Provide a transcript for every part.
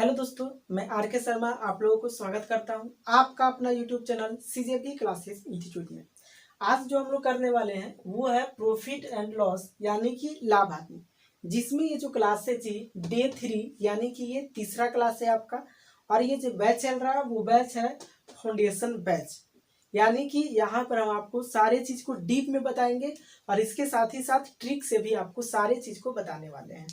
Hello दोस्तों, मैं are के शर्मा आप लोगों को स्वागत करता हूं आपका अपना YouTube channel CJP classes institute में। आज जो हम लोग करने वाले हैं वो है प्रॉफिट एंड लॉस यानी कि लाभ हानि, जिसमें ये जो क्लासेस थी डे 3 यानी कि ये तीसरा क्लास है आपका। और ये जो बैच चल रहा है वो बैच है फाउंडेशन बैच, यानी कि यहाँ पर हम आपको सारे चीज को डीप में बताएंगे और इसके साथ ही साथ ट्रिक से भी आपको सारे चीज को बताने वाले हैं।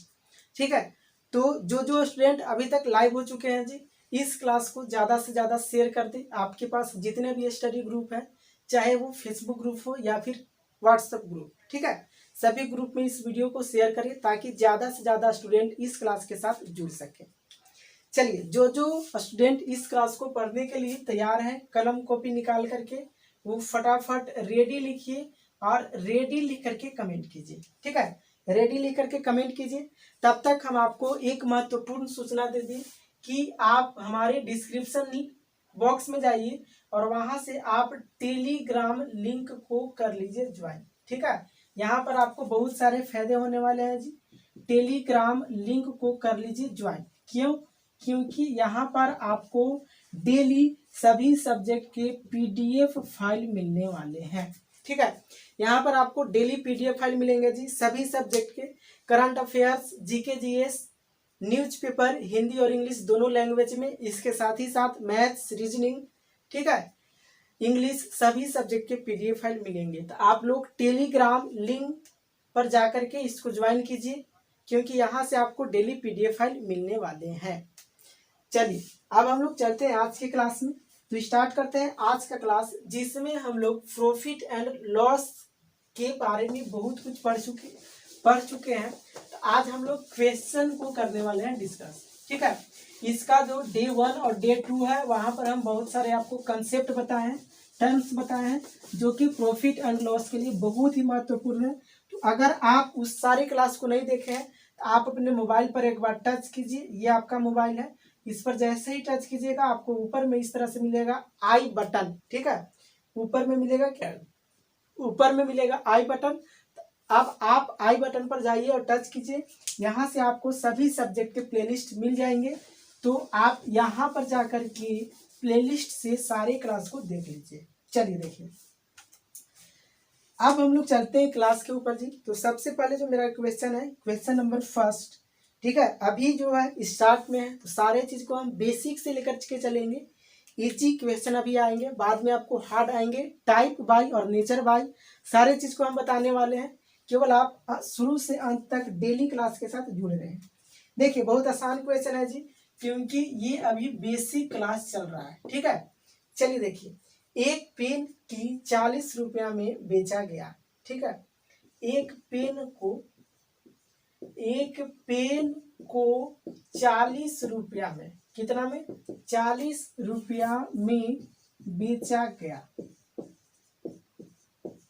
ठीक है, तो जो स्टूडेंट अभी तक लाइव हो चुके हैं जी, इस क्लास को ज़्यादा से ज़्यादा शेयर कर दें। आपके पास जितने भी स्टडी ग्रुप हैं, चाहे वो फेसबुक ग्रुप हो या फिर व्हाट्सएप ग्रुप, ठीक है, सभी ग्रुप में इस वीडियो को शेयर करें ताकि ज़्यादा से ज़्यादा स्टूडेंट इस क्लास के साथ जुड़ सके। चलिए, जो स्टूडेंट इस क्लास को पढ़ने के लिए तैयार हैं, कलम कॉपी निकाल करके वो फटाफट रेडी लिखिए और रेडी लिख करके कमेंट कीजिए। ठीक है, रेडी लिख करके कमेंट कीजिए। तब तक हम आपको एक महत्वपूर्ण सूचना दे दें कि आप हमारे डिस्क्रिप्शन बॉक्स में जाइए और वहां से आप टेलीग्राम लिंक को कर लीजिए ज्वाइन। ठीक है, यहाँ पर आपको बहुत सारे फायदे होने वाले हैं जी। टेलीग्राम लिंक को कर लीजिए ज्वाइन। क्यों? क्योंकि यहाँ पर आपको डेली सभी सब्जेक्ट के पीडीएफ फाइल मिलने वाले हैं। ठीक है, यहाँ पर आपको डेली पीडीएफ फाइल मिलेंगे जी, सभी सब्जेक्ट के current affairs, GK GS, newspaper Hindi और इंग्लिश दोनों लैंग्वेज में, इसके साथ ही साथ मैथ्स, रीजनिंग, ठीक है, इंग्लिश, सभी सब्जेक्ट के पीडीएफ फाइल मिलेंगे। तो आप लोग टेलीग्राम लिंक पर जाकर के इसको ज्वाइन कीजिए, क्योंकि यहाँ से आपको डेली पीडीएफ फाइल मिलने वाले हैं। चलिए, अब हम लोग चलते हैं आज की क्लास में। तो स्टार्ट करते हैं आज का क्लास, जिसमें हम लोग प्रॉफिट एंड लॉस के बारे में बहुत कुछ पढ़ चुके हैं। तो आज हम लोग क्वेश्चन को करने वाले हैं डिस्कस। ठीक है, इसका जो डे 1 और डे 2 है वहां पर हम बहुत सारे आपको कंसेप्ट बताए हैं, टर्म्स बताए हैं, जो कि प्रॉफिट एंड लॉस के लिए बहुत ही महत्वपूर्ण है। तो अगर आप उस सारे क्लास को नहीं देखे हैं तो आप अपने मोबाइल पर एक बार टच कीजिए। ये आपका मोबाइल है, इस पर जैसे ही टच कीजिएगा आपको ऊपर में इस तरह से मिलेगा आई बटन। ठीक है, ऊपर में मिलेगा क्या? ऊपर में मिलेगा आई बटन। अब आप आई बटन पर जाइए और टच कीजिए। यहाँ से आपको सभी सब्जेक्ट के प्लेलिस्ट मिल जाएंगे। तो आप यहाँ पर जाकर के प्लेलिस्ट से सारे क्लास को देख लीजिए। चलिए देखिए, अब हम लोग चलते हैं क्लास के ऊपर जी। तो सबसे पहले जो मेरा क्वेश्चन है, क्वेश्चन नंबर फर्स्ट। ठीक है, अभी जो है स्टार्ट में है, तो सारे चीज को हम बेसिक से लेकर के चलेंगे। इजी क्वेश्चन अभी आएंगे, बाद में आपको हार्ड आएंगे, टाइप बाय और नेचर बाय, सारे चीज को हम बताने वाले हैं। केवल आप शुरू से अंत तक डेली क्लास के साथ जुड़े रहें। देखिए, बहुत आसान क्वेश्चन है जी, क्योंकि ये अभी बेसिक क्लास चल रहा है। ठीक है, चलिए देखिए, एक पेन की 40 रुपया में बेचा गया। ठीक है, एक पेन को 40 रुपया में, कितना में? 40 रुपया में बेचा गया।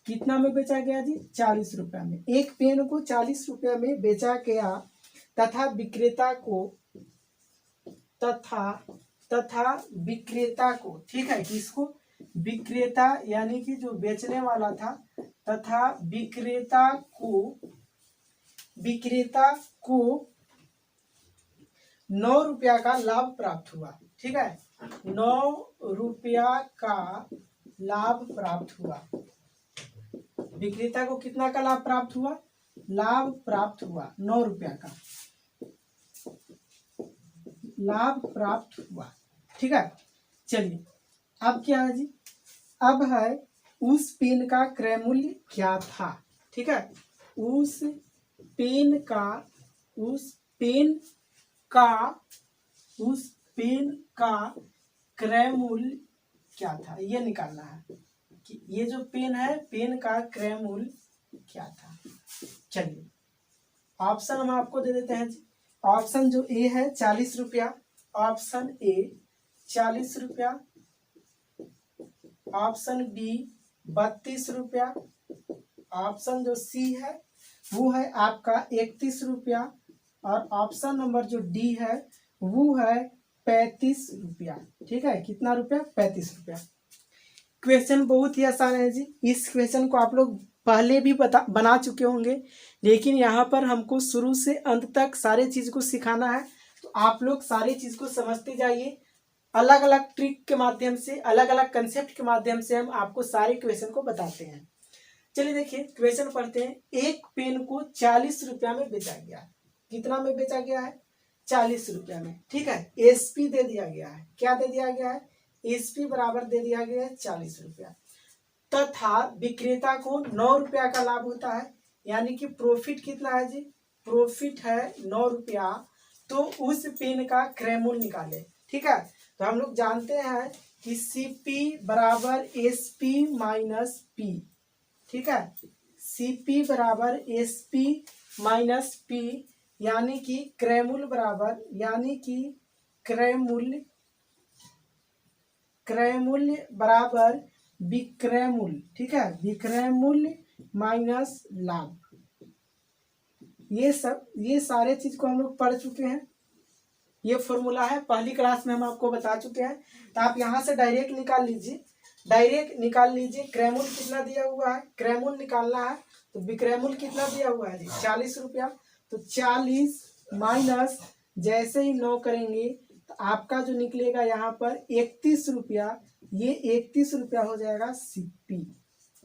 कितना में बेचा गया जी? 40 रुपया में। एक पेन को 40 रुपया में बेचा गया तथा विक्रेता को, ठीक है, किसको? विक्रेता यानी कि जो बेचने वाला था, तथा विक्रेता को 9 रुपया का लाभ प्राप्त हुआ। ठीक है, 9 रुपया का लाभ प्राप्त हुआ। विक्रेता को कितना का लाभ प्राप्त हुआ? लाभ प्राप्त हुआ 9 रुपया का लाभ प्राप्त हुआ। ठीक है, चलिए अब क्या है जी? अब है उस पेन का क्रय मूल्य क्या था। ठीक है, उस पेन का क्रय मूल्य क्या था, ये निकालना है कि ये जो पेन है, पेन का क्रय मूल्य क्या था। चलिए, ऑप्शन हम आपको दे देते हैं जी। ऑप्शन जो ए है 40 रुपया, ऑप्शन ए 40 रुपया, ऑप्शन बी 32 रुपया, ऑप्शन जो सी है वो है आपका 31 रुपया, और ऑप्शन नंबर जो डी है वो है 35 रुपया। ठीक है, कितना रुपया? 35 रुपया। क्वेश्चन बहुत ही आसान है जी। इस क्वेश्चन को आप लोग पहले भी बना चुके होंगे, लेकिन यहाँ पर हमको शुरू से अंत तक सारे चीज को सिखाना है। तो तो आप लोग सारी चीज को समझते जाइए। अलग अलग ट्रिक के माध्यम से, अलग अलग कंसेप्ट के माध्यम से हम आपको सारे क्वेश्चन को बताते हैं। चलिए देखिए क्वेश्चन पढ़ते हैं। एक पेन को 40 रुपया में बेचा गया। कितना में बेचा गया है? 40 रुपया में। ठीक है, एसपी दे दिया गया है। क्या दे दिया गया है? एसपी बराबर दे दिया गया है 40 रुपया, तथा विक्रेता को 9 रुपया का लाभ होता है। यानी कि प्रॉफिट कितना है जी? प्रॉफिट है 9 रुपया। तो उस पेन का क्रय मूल्य निकाले। ठीक है, तो हम लोग जानते हैं कि सीपी बराबर एसपी माइनस पी। ठीक है, सीपी बराबर एसपी माइनस पी, यानी कि क्रय मूल्य बराबर, यानी कि क्रय मूल्य बराबर विक्रय मूल्य। ठीक है, विक्रय मूल्य माइनस लाभ। ये सारे चीज को हम लोग पढ़ चुके हैं। ये फॉर्मूला है, पहली क्लास में हम आपको बता चुके हैं। तो आप यहाँ से डायरेक्ट निकाल लीजिए, क्रय मूल्य कितना दिया हुआ है, क्रय मूल्य निकालना है। तो विक्रय मूल्य कितना दिया हुआ है जी? 40 रुपया। तो 40 माइनस, जैसे ही 9 करेंगे तो आपका जो निकलेगा यहाँ पर 31 रुपया। ये 31 रुपया हो जाएगा सीपी।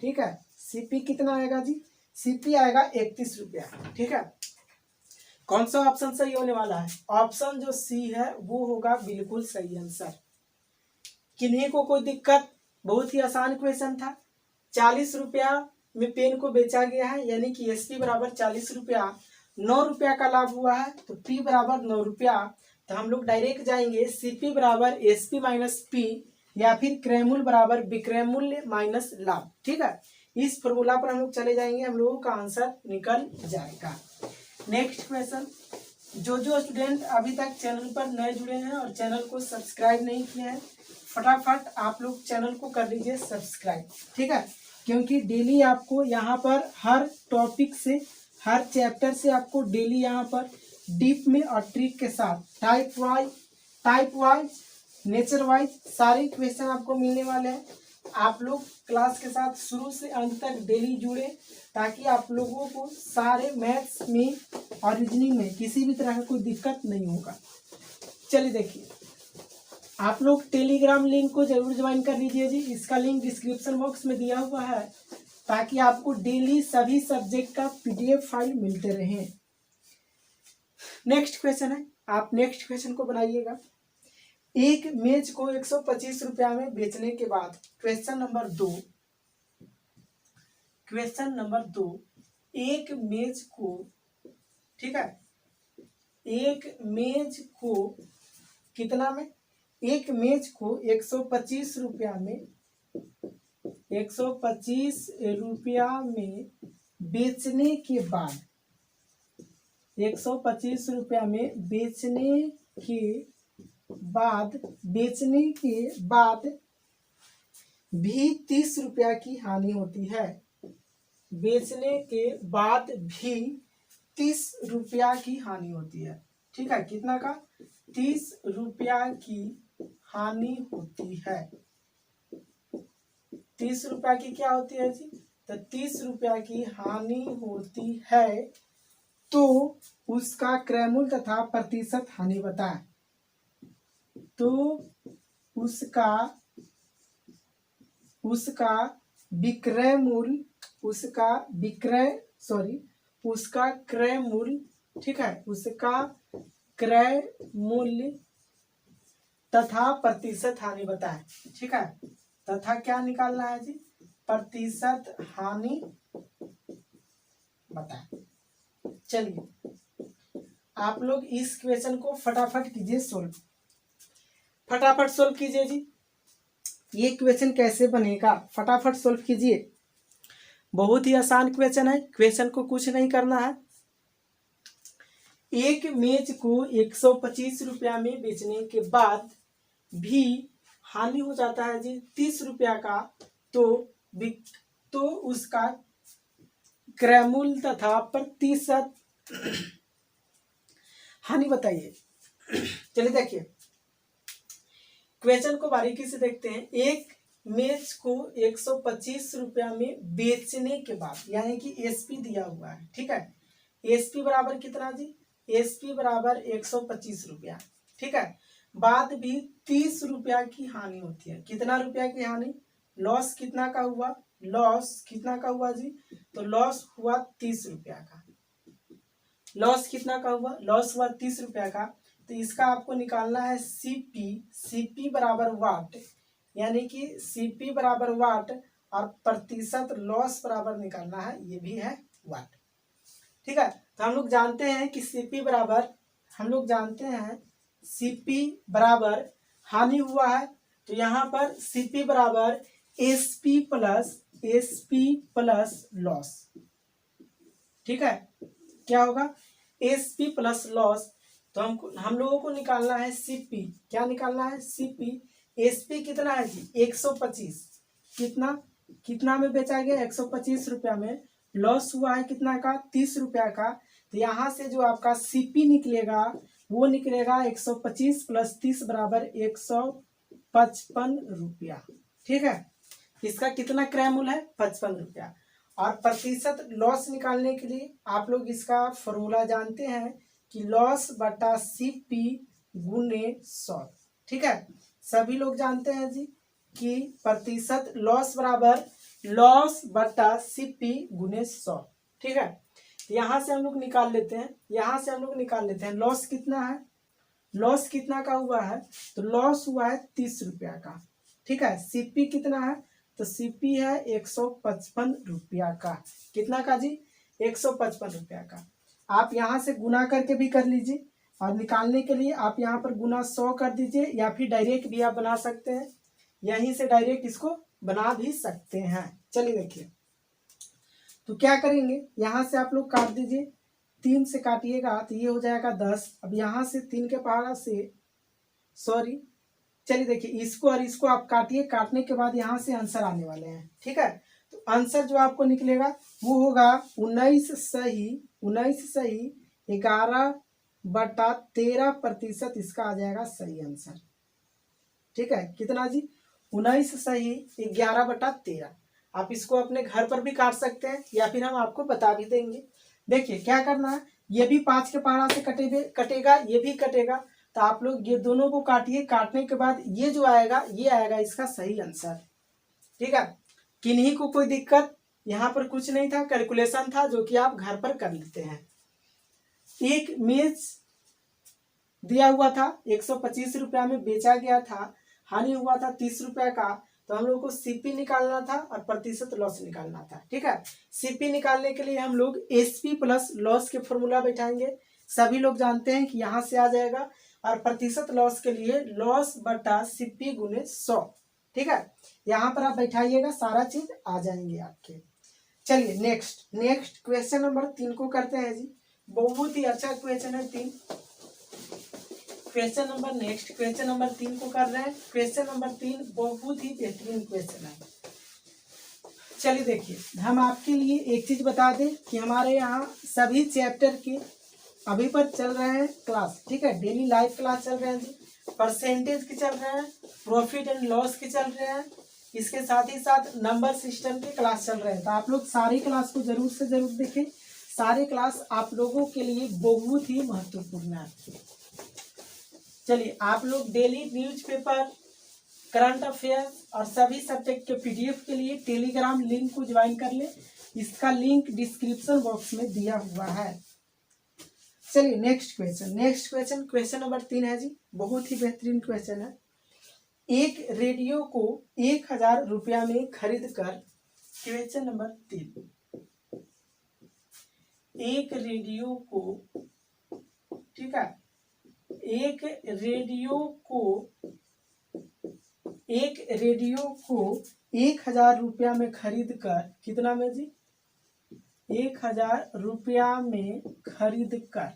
ठीक है, सीपी कितना आएगा जी? सीपी आएगा 31 रुपया। ठीक है, कौन सा ऑप्शन सही होने वाला है? ऑप्शन जो सी है वो होगा बिल्कुल सही आंसर। किन्हीं को कोई दिक्कत? बहुत ही आसान क्वेश्चन था। 40 रुपया में पेन को बेचा गया है, यानी कि एसपी बराबर 40 रुपया, 9 रुपया का लाभ हुआ है, तो पी बराबर 9 रुपया। तो हम लोग डायरेक्ट जाएंगे सीपी बराबर एसपी माइनस पी, या फिर क्रय मूल्य बराबर विक्रय मूल्य माइनस लाभ। ठीक है, इस फॉर्मूला पर हम लोग चले जाएंगे, हम लोगों का आंसर निकल जाएगा। Next question. जो स्टूडेंट अभी तक चैनल पर नए जुड़े हैं और चैनल को सब्सक्राइब नहीं किया है, फटाफट आप लोग चैनल को कर लीजिए सब्सक्राइब। ठीक है, क्योंकि डेली आपको यहाँ पर हर टॉपिक से, हर चैप्टर से आपको डेली यहाँ पर डीप में और ट्रिक के साथ टाइप वाइज नेचर वाइज सारे क्वेश्चन आपको मिलने वाले हैं। आप लोग क्लास के साथ शुरू से अंत तक डेली जुड़े, ताकि आप लोगों को सारे मैथ्स में और रीजनिंग में किसी भी तरह का कोई दिक्कत नहीं होगा। चलिए देखिए, आप लोग टेलीग्राम लिंक को जरूर ज्वाइन कर लीजिए जी। इसका लिंक डिस्क्रिप्शन बॉक्स में दिया हुआ है, ताकि आपको डेली सभी सब्जेक्ट का पीडीएफ फाइल मिलते रहे। नेक्स्ट क्वेश्चन है, आप नेक्स्ट क्वेश्चन को बनाइएगा। एक मेज को 125 रुपया में बेचने के बाद, क्वेश्चन नंबर 2, एक मेज को, ठीक है, एक मेज को कितना में? एक मेज को 125 रुपया में, 125 रुपया में बेचने के बाद, 125 रुपया में बेचने के बाद भी 30 रुपया की हानि होती है। बेचने के बाद भी 30 रुपया की हानि होती है। ठीक है, कितना का? 30 रुपया की हानि होती है। 30 रुपया की क्या होती है जी? तो 30 रुपया की हानि होती है, तो उसका क्रय मूल्य तथा प्रतिशत हानि बताएं। तो उसका विक्रय मूल्य, उसका क्रय मूल्य, ठीक है, उसका क्रय मूल्य तथा प्रतिशत हानि बताएं। ठीक है, तथा क्या निकालना है जी? प्रतिशत हानि बताएं। चलिए आप लोग इस क्वेश्चन को फटाफट कीजिए सोल्व, फटाफट सोल्व कीजिए जी। ये क्वेश्चन कैसे बनेगा, फटाफट सोल्व कीजिए। बहुत ही आसान क्वेश्चन है, क्वेश्चन को कुछ नहीं करना है। एक मेज को 125 रुपया में बेचने के बाद भी हानि हो जाता है जी 30 रुपया का, तो उसका क्रय मूल्य तथा प्रतिशत हानि बताइए। चलिए देखिए क्वेश्चन को बारीकी से देखते हैं। एक मेज को 125 रुपया में बेचने के बाद, यानी कि एसपी दिया हुआ है। ठीक है, एसपी बराबर कितना जी? एसपी बराबर 125 रुपया, ठीक है। बाद भी 30 रुपया की हानि होती है। कितना रुपया की हानि? लॉस कितना का हुआ? लॉस कितना का हुआ जी? तो लॉस हुआ 30 रुपया का। लॉस कितना का हुआ? लॉस हुआ 30 रुपया का। तो इसका आपको निकालना है सीपी। सीपी बराबर वाट, यानी कि सीपी बराबर वाट और प्रतिशत लॉस बराबर निकालना है, ये भी है वाट, ठीक है। तो हम लोग जानते हैं कि सीपी बराबर, हम लोग जानते हैं सीपी बराबर हानि हुआ है, तो यहाँ पर सीपी बराबर एसपी प्लस लॉस, ठीक है। क्या होगा? SP plus loss. तो हम लोगों को निकालना है सीपी। क्या निकालना है? सीपी। एसपी कितना है जी? 125। कितना में बेचा गया? 125 रुपया में। लॉस हुआ है कितना का? 30 रुपया का। तो यहाँ से जो आपका सीपी निकलेगा वो निकलेगा 125 प्लस 30 बराबर 155 रुपया, ठीक है। इसका कितना क्रय मूल्य है? 55 रुपया। और प्रतिशत लॉस निकालने के लिए आप लोग इसका फॉर्मूला जानते हैं कि लॉस बटा सीपी गुने 100, ठीक है। सभी लोग जानते हैं जी कि प्रतिशत लॉस बराबर लॉस बटा सीपी गुने 100, ठीक है। यहाँ से हम लोग निकाल लेते हैं, लॉस कितना है? लॉस कितना का हुआ है? तो लॉस हुआ है 30 रुपया का, ठीक है। सीपी कितना है? तो सीपी है 155 रुपया का। कितना का जी? 155 रुपया का। आप यहाँ से गुना करके भी कर लीजिए, और निकालने के लिए आप यहाँ पर गुना 100 कर दीजिए, या फिर डायरेक्ट भी आप बना सकते हैं, यहीं से डायरेक्ट इसको बना भी सकते हैं। चलिए देखिए, तो क्या करेंगे, यहाँ से आप लोग काट दीजिए, 3 से काटिएगा तो ये हो जाएगा 10। अब यहाँ से 3 के पहाड़ा से चलिए देखिए, इसको और इसको आप काटिए, काटने के बाद यहाँ से आंसर आने वाले हैं, ठीक है। तो आंसर जो आपको निकलेगा वो होगा 19 सही 11/13%, इसका आ जाएगा सही आंसर, ठीक है। कितना जी? 19 सही 11/13। आप इसको अपने घर पर भी काट सकते हैं, या फिर हम आपको बता भी देंगे। देखिए क्या करना है, ये भी 5 के पहाड़ा से कटेगा, ये भी कटेगा, तो आप लोग ये दोनों को काटिए। काटने के बाद ये जो आएगा, ये आएगा इसका सही आंसर, ठीक है। किन्हीं को कोई दिक्कत? यहाँ पर कुछ नहीं था, कैलकुलेशन था जो कि आप घर पर कर लेते हैं। एक मेज दिया हुआ था, 125 रुपया में बेचा गया था, हानि हुआ था 30 रुपया का। तो हम लोग को सीपी निकालना था और प्रतिशत लॉस निकालना था, ठीक है। सीपी निकालने के लिए हम लोग एसपी प्लस लॉस के फॉर्मूला बैठाएंगे। सभी लोग जानते हैं कि यहाँ से आ जाएगा। और प्रतिशत लॉस के लिए लॉस बटा सीपी गुने 100, ठीक है। यहाँ पर आप बैठाइएगा, सारा चीज आ जाएंगे आपके। चलिए नेक्स्ट क्वेश्चन नंबर 3 को करते हैं जी। बहुत ही अच्छा क्वेश्चन है 3। क्वेश्चन नंबर 3 को कर रहे हैं। क्वेश्चन नंबर 3 बहुत ही बेहतरीन क्वेश्चन है। चलिए देखिए, हम आपके लिए एक चीज बता दें कि हमारे यहाँ सभी चैप्टर के अभी पर चल रहे हैं क्लास, ठीक है। डेली लाइव क्लास चल रहे हैं जी, परसेंटेज के चल रहे हैं, प्रॉफिट एंड लॉस के चल रहे हैं, इसके साथ ही साथ नंबर सिस्टम के क्लास चल रहे हैं। तो आप लोग सारी क्लास को जरूर से जरूर देखें। सारे क्लास आप लोगों के लिए बहुत ही महत्वपूर्ण है। चलिए, आप लोग डेली न्यूज़पेपर, करंट अफेयर और सभी सब्जेक्ट के पीडीएफ के लिए टेलीग्राम लिंक को ज्वाइन कर ले। इसका लिंक डिस्क्रिप्शन बॉक्स में दिया हुआ है। चलिए नेक्स्ट क्वेश्चन नंबर 3 है जी, बहुत ही बेहतरीन क्वेश्चन है। एक रेडियो को 1000 रुपया में खरीद कर, क्वेश्चन नंबर 3, एक रेडियो को, ठीक है, एक रेडियो को 1000 रुपया में खरीद कर, कितना में जी? 1000 रुपया में खरीद कर,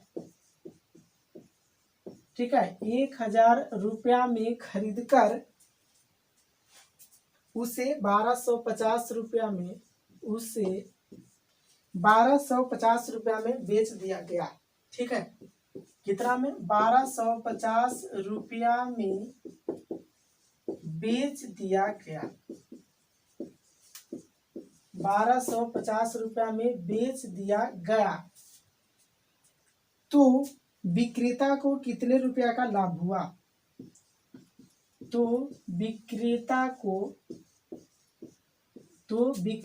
ठीक है। 1000 रुपया में खरीद कर उसे 1250 रुपया में, उसे 1250 रुपया में बेच दिया गया, ठीक है। कितना में? 1250 रुपया में बेच दिया गया। 1250 रुपया में बेच दिया गया। तो विक्रेता को कितने रुपया का लाभ हुआ? तो विक्रेता को कितने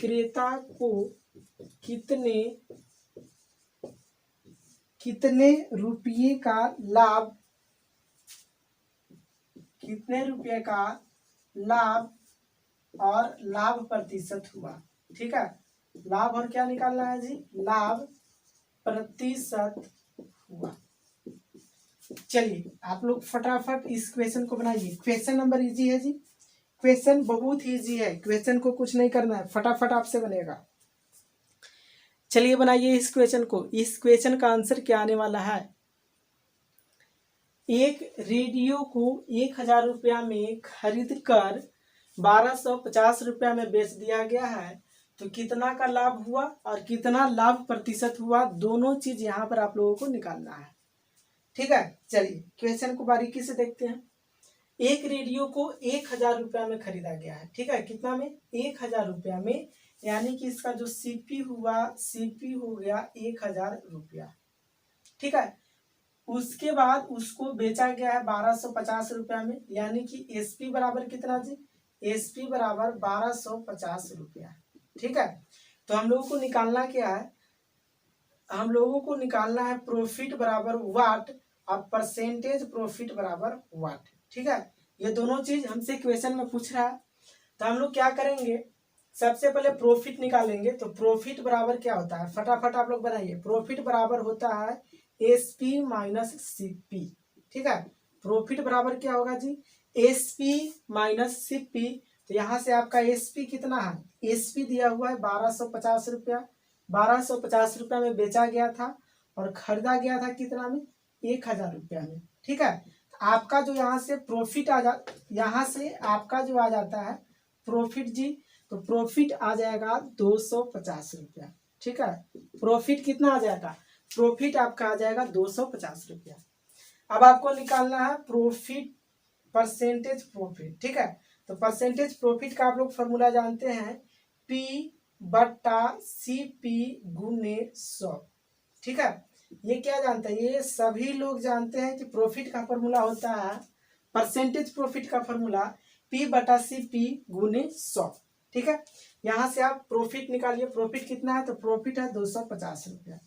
रुपये का लाभ, और लाभ प्रतिशत हुआ। ठीक है, लाभ और क्या निकालना है जी? लाभ प्रतिशत हुआ। चलिए आप लोग फटाफट इस क्वेश्चन को बनाइए। क्वेश्चन नंबर इजी है जी, क्वेश्चन बहुत इजी है, क्वेश्चन को कुछ नहीं करना है, फटाफट आपसे बनेगा। चलिए बनाइए इस क्वेश्चन को। इस क्वेश्चन का आंसर क्या आने वाला है? एक रेडियो को 1000 रुपया में खरीद कर 1250 रुपया में बेच दिया गया है, तो कितना का लाभ हुआ और कितना लाभ प्रतिशत हुआ, दोनों चीज यहाँ पर आप लोगों को निकालना है। ठीक है, चलिए क्वेश्चन को बारीकी से देखते हैं। एक रेडियो को 1000 रुपया में खरीदा गया है। ठीक है, कितना में? 1000 रुपया में, यानी कि इसका जो सीपी हुआ, सीपी हो गया 1000 रुपया। ठीक है, उसके बाद उसको बेचा गया है 1250 रुपया में, यानी कि एसपी बराबर कितना जी? एसपी बराबर 1250 रुपया। ठीक है, तो हम लोगों को निकालना क्या है? हम लोगों को निकालना है प्रॉफिट बराबर वाट और परसेंटेज प्रॉफिट बराबर वाट। ठीक है, ये दोनों चीज हमसे क्वेश्चन में पूछ रहा है, तो हम लोग क्या करेंगे? सबसे पहले प्रॉफिट निकालेंगे। तो प्रॉफिट बराबर क्या होता है? फटाफट आप लोग बनाइए। प्रॉफिट बराबर होता है एसपी माइनस सीपी। ठीक है, प्रॉफिट बराबर क्या होगा जी? SP minus CP. तो यहाँ से आपका एसपी कितना है? एसपी दिया हुआ है 1250 रुपया। 1250 रुपया में बेचा गया था और खरीदा गया था कितना में? 1000 रुपया में। ठीक है, आपका जो यहाँ से प्रॉफिट यहाँ से आपका जो आ जाता है प्रॉफिट जी, तो प्रॉफिट आ जाएगा 250 रुपया। ठीक है, प्रॉफिट कितना आ जाएगा? प्रॉफिट आपका आ जाएगा 250 रुपया। अब आपको निकालना है प्रॉफिट, परसेंटेज प्रॉफिट। ठीक है, तो परसेंटेज प्रॉफिट का आप लोग फॉर्मूला जानते हैं, P बट्टा CP गुने 100। ठीक है, ये क्या जानते हैं? ये सभी लोग जानते हैं कि प्रॉफिट का फॉर्मूला होता है, परसेंटेज प्रॉफिट का फॉर्मूला P बटा CP गुने 100। ठीक है, यहाँ से आप प्रॉफिट निकालिए। प्रॉफिट कितना है? तो प्रॉफिट है 250 रुपया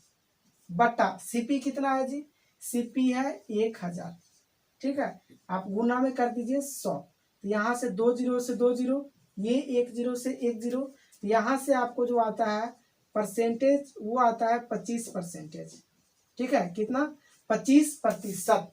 बटा सीपी कितना है जी? सीपी है 1000। ठीक है, आप गुना में कर दीजिए 100। तो यहाँ से 2 जीरो से 2 जीरो, ये 1 जीरो से 1 जीरो, तो यहाँ से आपको जो आता है परसेंटेज वो आता है 25%। ठीक है, कितना? 25%।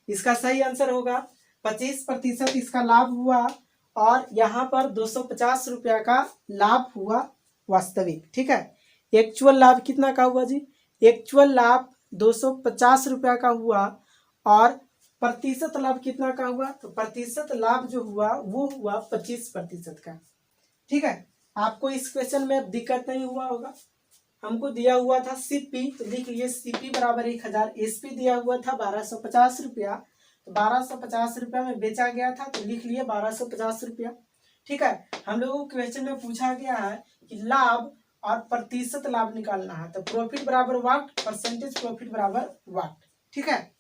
इसका सही आंसर होगा 25% इसका लाभ हुआ, और यहाँ पर 250 रुपया का लाभ हुआ वास्तविक। ठीक है, एक्चुअल लाभ कितना का हुआ जी? एक्चुअल लाभ 250 रुपया का हुआ, और प्रतिशत लाभ कितना का हुआ? तो प्रतिशत लाभ जो हुआ वो हुआ 25% का। ठीक है, आपको इस क्वेश्चन में दिक्कत नहीं हुआ होगा। हमको दिया हुआ था सीपी, तो लिख लिए सीपी बराबर 1000। एसपी दिया हुआ था 1250 रुपया, तो 1250 रुपया में बेचा गया था, तो लिख लिए 1250 रुपया। ठीक है, हम लोगों को क्वेश्चन में पूछा गया है कि लाभ और प्रतिशत लाभ निकालना है, तो प्रॉफिट बराबर वाट, परसेंटेज प्रॉफिट बराबर वाट। ठीक है,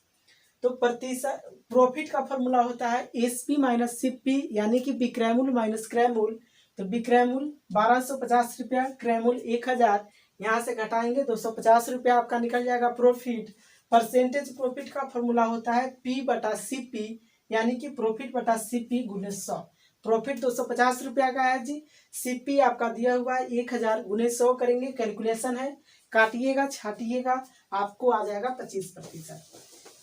तो प्रतिशत प्रॉफिट का फॉर्मूला होता है एसपी माइनस सीपी, यानी कि विक्रय मूल्य माइनस क्रय मूल्य। तो विक्रय मूल्य 1250 रुपया, क्रय मूल्य 1000, यहाँ से घटाएंगे 250 रुपया आपका निकल जाएगा प्रॉफिट। परसेंटेज प्रॉफिट का फॉर्मूला होता है पी बटा सीपी, यानी कि प्रॉफिट बटा सीपी गुने 100। प्रॉफिट 250 रुपया का है जी, सीपी आपका दिया हुआ है 1000, गुने 100 करेंगे, कैलकुलेशन है, काटिएगा छाटिएगा, आपको आ जाएगा 25%।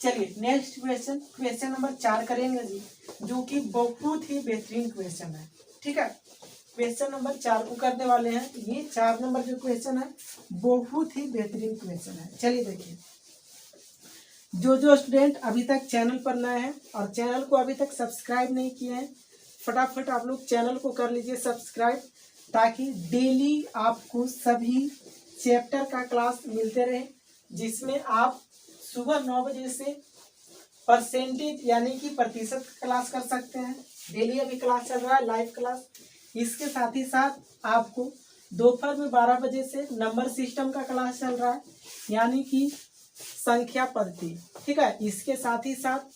चलिए नेक्स्ट क्वेश्चन, क्वेश्चन नंबर 4 करेंगे जी, जो कि बहुत ही बेहतरीन क्वेश्चन है। ठीक है, क्वेश्चन नंबर 4 को करने वाले हैं। ये 4 नंबर जो क्वेश्चन है बहुत ही बेहतरीन क्वेश्चन है। चलिए देखिए, जो स्टूडेंट अभी तक चैनल पर नए हैं और चैनल को अभी तक सब्सक्राइब नहीं किए हैं, फटाफट आप लोग चैनल को कर लीजिए सब्सक्राइब, ताकि डेली आपको सभी चैप्टर का क्लास मिलते रहे, जिसमें आप सुबह 9 बजे से परसेंटेज यानी कि प्रतिशत क्लास कर सकते हैं। डेली अभी क्लास चल रहा है, लाइव क्लास। इसके साथ ही साथ आपको दोपहर में 12 बजे से नंबर सिस्टम का क्लास चल रहा है, यानी कि संख्या पद थी। ठीक है, इसके साथ ही साथ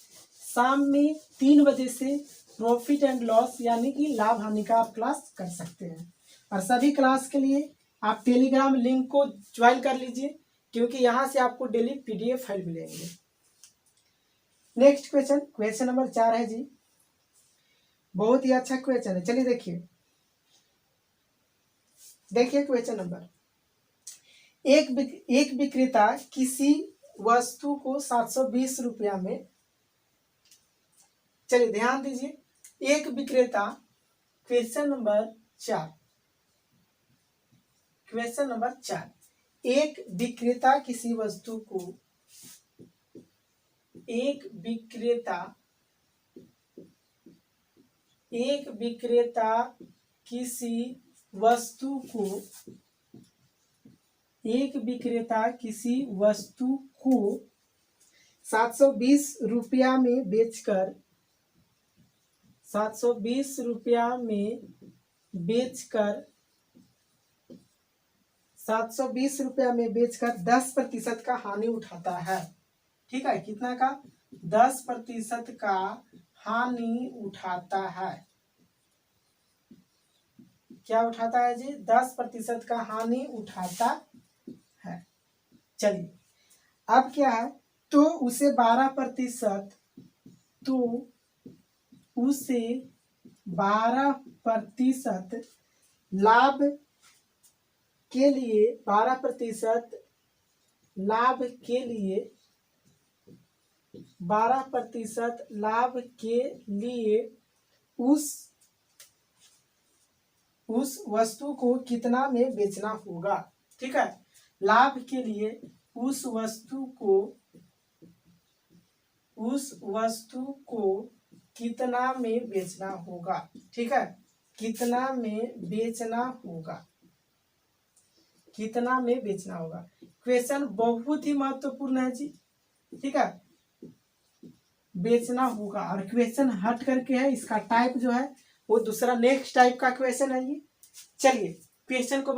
शाम में 3 बजे से प्रॉफिट एंड लॉस यानी कि लाभ हानि का आप क्लास कर सकते हैं। और सभी क्लास के लिए आप टेलीग्राम लिंक को ज्वाइन कर लीजिए, क्योंकि यहाँ से आपको डेली PDF फाइल मिलेंगे। नेक्स्ट क्वेश्चन, क्वेश्चन नंबर 4 है जी, बहुत ही अच्छा क्वेश्चन है। चलिए देखिए क्वेश्चन नंबर, एक विक्रेता किसी वस्तु को 720 रुपया में, चलिए ध्यान दीजिए, एक विक्रेता, क्वेश्चन नंबर 4, क्वेश्चन नंबर 4, एक विक्रेता किसी वस्तु को, एक विक्रेता किसी वस्तु को, एक विक्रेता किसी वस्तु को 720 रुपया में बेचकर, 720 रुपया में बेचकर 720 रुपया में बेचकर 10% का हानि उठाता है। ठीक है, कितना का? 10% का हानि उठाता है। क्या उठाता है जी? 10% का हानि उठाता है। चलिए अब क्या है, तो उसे 12%, तो उसे 12% लाभ के लिए, 12% लाभ के लिए, 12% लाभ के लिए उस वस्तु को कितना में बेचना होगा। ठीक है, लाभ के लिए उस वस्तु को कितना में बेचना होगा। ठीक है, कितना में बेचना होगा, कितना में बेचना होगा। क्वेश्चन बहुत ही महत्वपूर्ण है जी। ठीक है, बेचना होगा, और क्वेश्चन हट करके है, इसका टाइप जो है वो दूसरा नेक्स्ट टाइप का क्वेश्चन है ये। चलिए क्वेश्चन को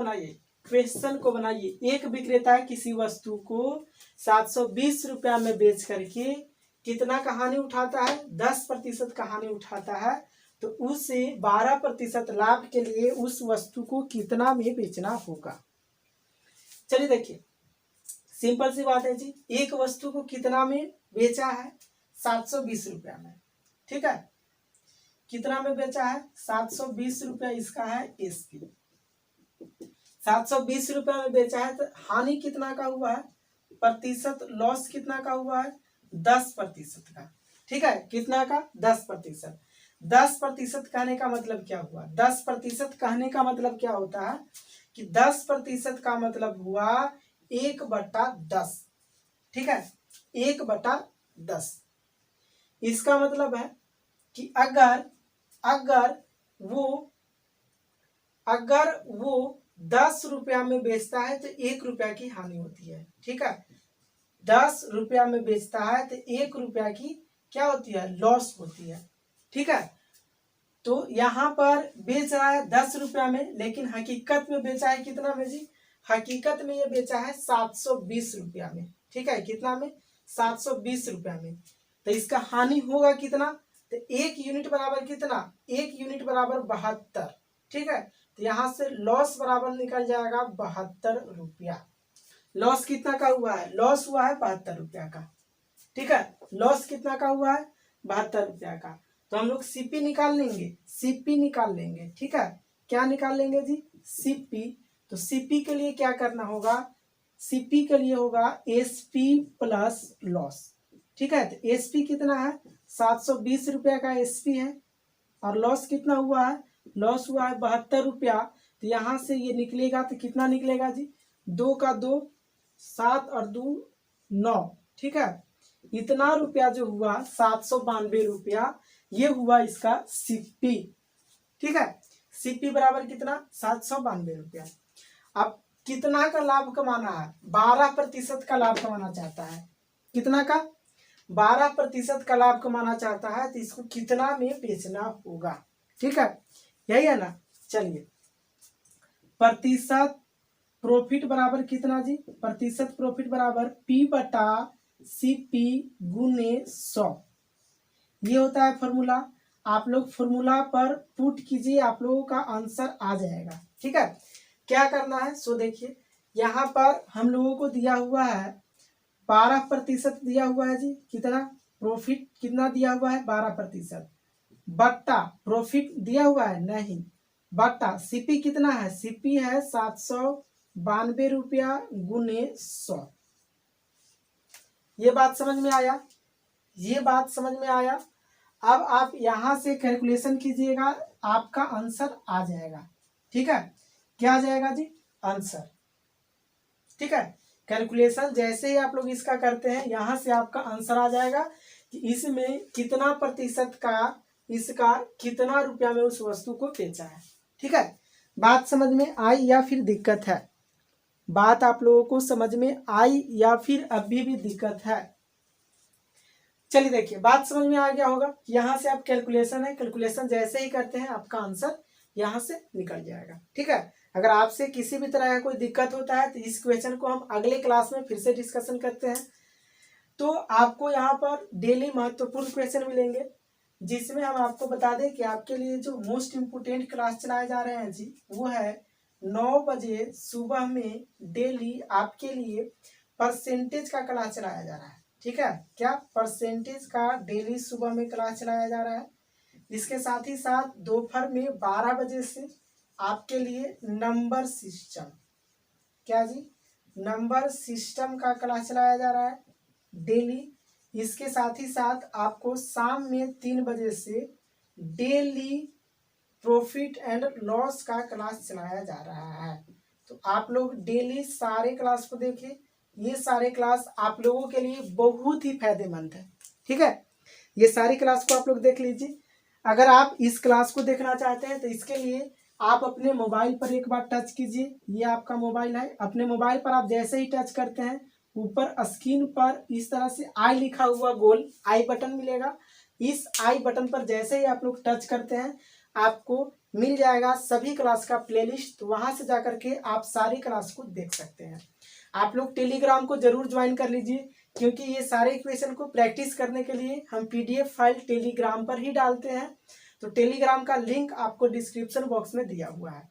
बनाइए। एक विक्रेता किसी वस्तु को 720 रुपया में बेच करके कितना का हानि उठाता है? 10% का हानि उठाता है। तो उसे 12% लाभ के लिए उस वस्तु को कितना में बेचना होगा। चलिए देखिए, सिंपल सी बात है जी, एक वस्तु को कितना में बेचा है? 720 रुपया में। ठीक है, कितना में बेचा है? 720 रुपया, इसका है SP। 720 रुपया में बेचा है, तो हानि कितना का हुआ है? प्रतिशत लॉस कितना का हुआ है? 10% का। ठीक है, कितना का? 10%। 10% कहने का मतलब क्या हुआ? 10% कहने का मतलब क्या होता है कि 10% का मतलब हुआ 1/10। ठीक है, 1/10। इसका मतलब है कि अगर वो 10 रुपया में बेचता है तो 1 रुपया की हानि होती है। ठीक है, 10 रुपया में बेचता है तो 1 रुपया की क्या होती है? लॉस होती है। ठीक है, तो यहाँ पर बेच रहा है 10 रुपया में, लेकिन हकीकत में बेचा है कितना में जी? हकीकत में ये बेचा है 720 रुपया में। ठीक है, कितना में? 720 रुपया में। तो इसका हानि होगा कितना? तो 1 यूनिट बराबर कितना? 1 यूनिट बराबर 72। ठीक है, तो यहाँ से लॉस बराबर निकल जाएगा 72 रुपया। लॉस कितना का हुआ है? लॉस हुआ है 72 रुपया का। ठीक है, लॉस कितना का हुआ है? 72 रुपया का। तो हम लोग CP निकाल लेंगे। ठीक है, क्या निकाल लेंगे जी? CP। तो CP के लिए क्या करना होगा? CP के लिए होगा SP प्लस लॉस। ठीक है, तो SP कितना है? 720 रुपया का SP है, और लॉस कितना हुआ है? लॉस हुआ है 72 रुपया। तो यहाँ से ये निकलेगा तो कितना निकलेगा जी? 2 का 2, 7 और 2 9। ठीक है, इतना रुपया जो हुआ 792 रुपया, ये हुआ इसका CP। ठीक है, CP बराबर कितना? 792 रुपया। अब कितना का लाभ कमाना है? 12% का लाभ कमाना चाहता है। कितना का? 12% का लाभ कमाना चाहता है, तो इसको कितना में बेचना होगा। ठीक है, यही है ना। चलिए, प्रतिशत प्रॉफिट बराबर कितना जी? प्रतिशत प्रॉफिट बराबर P/100 CP गुने 100, ये होता है फॉर्मूला। आप लोग फॉर्मूला पर पुट कीजिए, आप लोगों का आंसर आ जाएगा। ठीक है, क्या करना है सो देखिए, यहाँ पर हम लोगों को दिया हुआ है 12% दिया हुआ है जी। कितना प्रॉफिट कितना दिया हुआ है 12%, बट्टा प्रॉफिट दिया हुआ है नहीं, बट्टा सीपी कितना है, सीपी है 792 रुपया गुने 100। ये बात समझ में आया, ये बात समझ में आया। अब आप यहां से कैलकुलेशन कीजिएगा, आपका आंसर आ जाएगा। ठीक है, क्या आ जाएगा जी, आंसर। ठीक है, कैलकुलेशन जैसे ही आप लोग इसका करते हैं, यहां से आपका आंसर आ जाएगा कि इसमें कितना प्रतिशत का, इसका कितना रुपया में उस वस्तु को बेचा है। ठीक है, बात समझ में आई या फिर दिक्कत है? बात आप लोगों को समझ में आई या फिर अभी भी दिक्कत है? चलिए देखिए, बात समझ में आ गया होगा। यहाँ से आप कैलकुलेशन है, कैलकुलेशन जैसे ही करते हैं आपका आंसर यहाँ से निकल जाएगा। ठीक है, अगर आपसे किसी भी तरह का कोई दिक्कत होता है तो इस क्वेश्चन को हम अगले क्लास में फिर से डिस्कशन करते हैं। तो आपको यहाँ पर डेली महत्वपूर्ण क्वेश्चन मिलेंगे, जिसमें हम आपको बता दें कि आपके लिए जो मोस्ट इम्पोर्टेंट क्लास चलाए जा रहे हैं जी, वो है 9 बजे सुबह में डेली आपके लिए परसेंटेज का क्लास चलाया जा रहा है। ठीक है, क्या परसेंटेज का डेली सुबह में क्लास चलाया जा रहा है। इसके साथ ही साथ दोपहर में 12 बजे से आपके लिए नंबर सिस्टम, क्या जी, नंबर सिस्टम का क्लास चलाया जा रहा है डेली। इसके साथ ही साथ आपको शाम में 3 बजे से डेली प्रॉफिट एंड लॉस का क्लास चलाया जा रहा है। तो आप लोग डेली सारे क्लास को देखिए, ये सारे क्लास आप लोगों के लिए बहुत ही फायदेमंद है। ठीक है, ये सारी क्लास को आप लोग देख लीजिए। अगर आप इस क्लास को देखना चाहते हैं तो इसके लिए आप अपने मोबाइल पर एक बार टच कीजिए, ये आपका मोबाइल है। अपने मोबाइल पर आप जैसे ही टच करते हैं, ऊपर स्क्रीन पर इस तरह से आई लिखा हुआ गोल आई बटन मिलेगा। इस आई बटन पर जैसे ही आप लोग टच करते हैं, आपको मिल जाएगा सभी क्लास का प्लेलिस्ट। तो वहां से जाकर के आप सारी क्लास को देख सकते हैं। आप लोग टेलीग्राम को जरूर ज्वाइन कर लीजिए, क्योंकि ये सारे इक्वेशन को प्रैक्टिस करने के लिए हम पीडीएफ फाइल टेलीग्राम पर ही डालते हैं। तो टेलीग्राम का लिंक आपको डिस्क्रिप्शन बॉक्स में दिया हुआ है।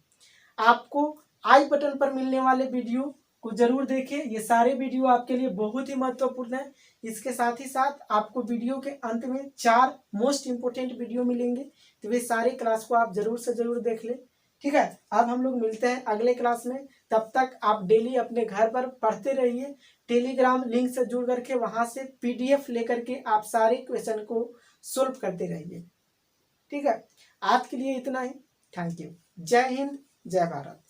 आपको आई बटन पर मिलने वाले वीडियो को जरूर देखें, ये सारे वीडियो आपके लिए बहुत ही महत्वपूर्ण है। इसके साथ ही साथ आपको वीडियो के अंत में 4 मोस्ट इंपोर्टेंट वीडियो मिलेंगे, तो वे सारे क्लास को आप जरूर से जरूर देख लें। ठीक है, अब हम लोग मिलते हैं अगले क्लास में। तब तक आप डेली अपने घर पर पढ़ते रहिए। टेलीग्राम लिंक से जुड़ करके वहां से पीडीएफ लेकर के आप सारे क्वेश्चन को सोल्व करते रहिए। ठीक है, आज के लिए इतना ही। Thank you. जय हिंद, जय भारत।